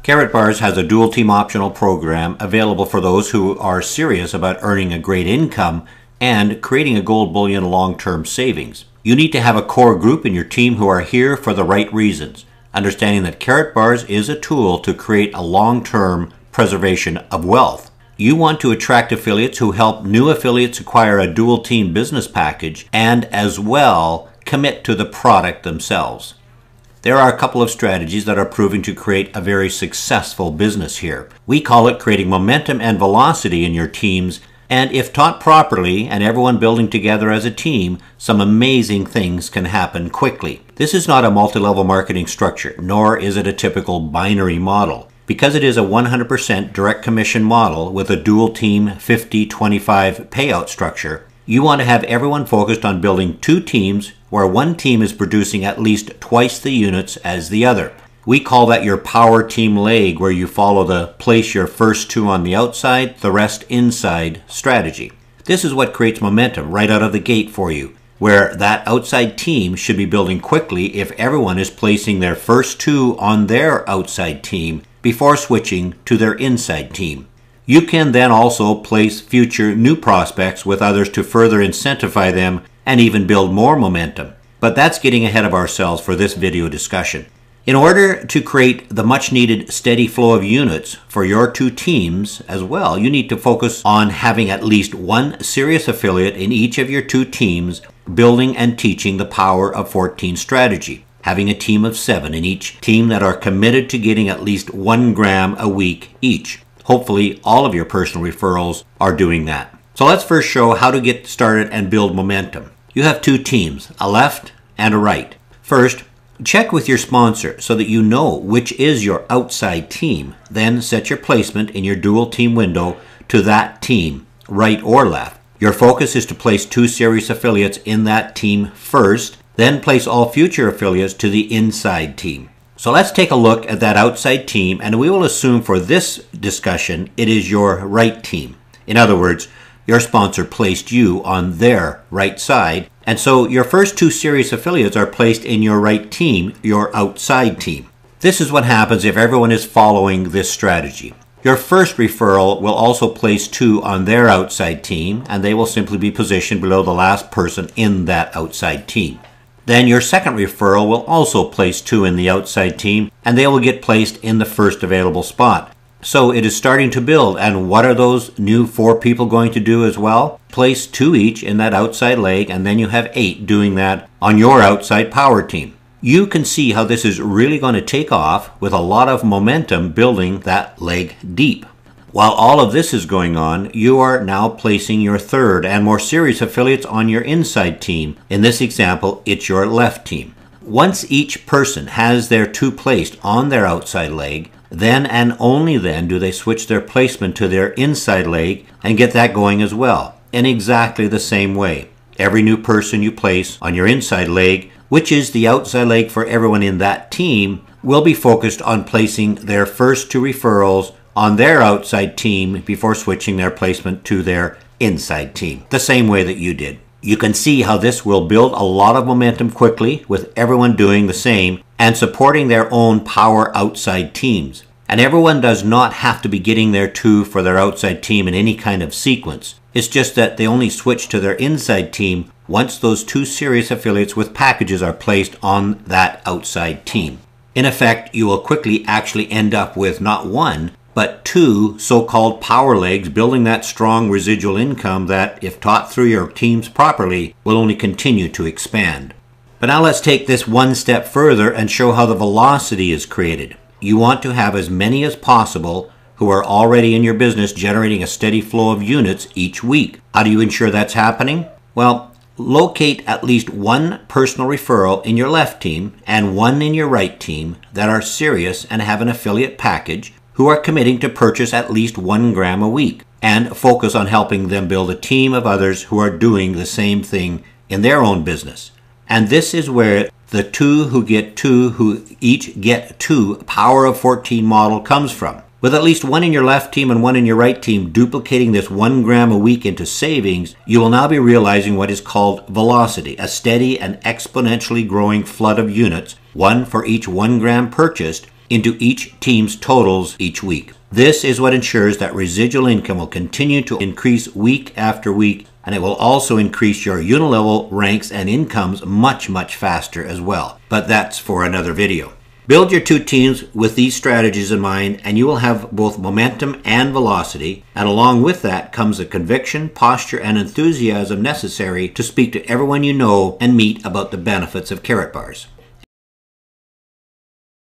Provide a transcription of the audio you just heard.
Carrot Bars has a dual team optional program available for those who are serious about earning a great income and creating a gold bullion long-term savings. You need to have a core group in your team who are here for the right reasons, understanding that Carrot Bars is a tool to create a long-term preservation of wealth. You want to attract affiliates who help new affiliates acquire a dual team business package and as well commit to the product themselves. There are a couple of strategies that are proving to create a very successful business here. We call it creating momentum and velocity in your teams, and if taught properly and everyone building together as a team, some amazing things can happen quickly. This is not a multi-level marketing structure, nor is it a typical binary model. Because it is a 100% direct commission model with a dual team 50-25 payout structure, you want to have everyone focused on building two teams where one team is producing at least twice the units as the other. We call that your power team leg, where you follow the place your first two on the outside, the rest inside strategy. This is what creates momentum right out of the gate for you, where that outside team should be building quickly if everyone is placing their first two on their outside team before switching to their inside team. You can then also place future new prospects with others to further incentivize them and even build more momentum. But that's getting ahead of ourselves for this video discussion. In order to create the much needed steady flow of units for your two teams as well, you need to focus on having at least one serious affiliate in each of your two teams building and teaching the power of 14 strategy. Having a team of 7 in each team that are committed to getting at least 1 gram a week each. Hopefully all of your personal referrals are doing that. So let's first show how to get started and build momentum. You have two teams, a left and a right. First, check with your sponsor so that you know which is your outside team. Then set your placement in your dual team window to that team, right or left. Your focus is to place two serious affiliates in that team first, then place all future affiliates to the inside team. So let's take a look at that outside team, and we will assume for this discussion it is your right team. In other words, your sponsor placed you on their right side, and so your first two serious affiliates are placed in your right team, your outside team. This is what happens if everyone is following this strategy. Your first referral will also place two on their outside team, and they will simply be positioned below the last person in that outside team. Then your second referral will also place two in the outside team, and they will get placed in the first available spot. So it is starting to build, and what are those new 4 people going to do as well? Place 2 each in that outside leg, and then you have 8 doing that on your outside power team. You can see how this is really going to take off with a lot of momentum building that leg deep. While all of this is going on, you are now placing your third and more serious affiliates on your inside team. In this example, it's your left team. Once each person has their 2 placed on their outside leg, then and only then do they switch their placement to their inside leg and get that going as well, in exactly the same way. Every new person you place on your inside leg, which is the outside leg for everyone in that team, will be focused on placing their first 2 referrals on their outside team before switching their placement to their inside team, the same way that you did. You can see how this will build a lot of momentum quickly with everyone doing the same and supporting their own power outside teams. And everyone does not have to be getting their 2 for their outside team in any kind of sequence. It's just that they only switch to their inside team once those 2 serious affiliates with packages are placed on that outside team. In effect, you will quickly actually end up with not 1, but 2 so-called power legs building that strong residual income that, if taught through your teams properly, will only continue to expand. But now let's take this one step further and show how the velocity is created. You want to have as many as possible who are already in your business generating a steady flow of units each week. How do you ensure that's happening? Well, locate at least 1 personal referral in your left team and 1 in your right team that are serious and have an affiliate package who are committing to purchase at least 1 gram a week, and focus on helping them build a team of others who are doing the same thing in their own business. And this is where the 2 who get 2 who each get 2 power of 14 model comes from. With at least 1 in your left team and 1 in your right team duplicating this 1 gram a week into savings, you will now be realizing what is called velocity, a steady and exponentially growing flood of units, 1 for each 1 gram purchased, into each team's totals each week. This is what ensures that residual income will continue to increase week after week, and it will also increase your unilevel ranks and incomes much, much faster as well. But that's for another video. Build your two teams with these strategies in mind, and you will have both momentum and velocity, and along with that comes the conviction, posture, and enthusiasm necessary to speak to everyone you know and meet about the benefits of carrot bars.